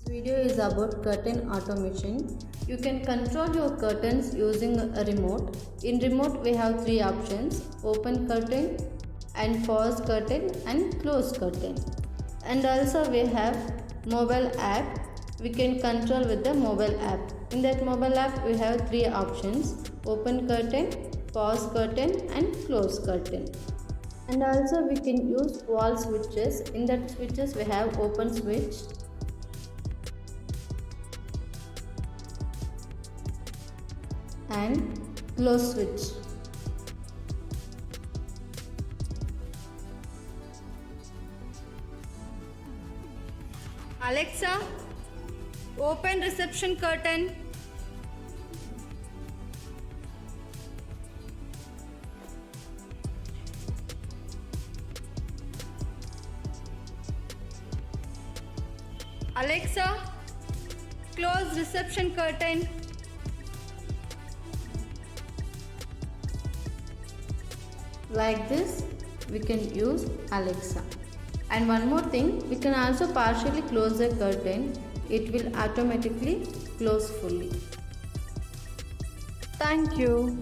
This video is about curtain automation. You can control your curtains using a remote. In remote we have three options: open curtain and pause curtain and close curtain. And also we have mobile app. We can control with the mobile app. In that mobile app we have three options: open curtain, pause curtain and close curtain. And also we can use wall switches. In that switches we have open switch, and close switch. Alexa, open reception curtain. Alexa, close reception curtain. Like this we can use Alexa. And one more thing, we can also partially close the curtain. It will automatically close fully. Thank you.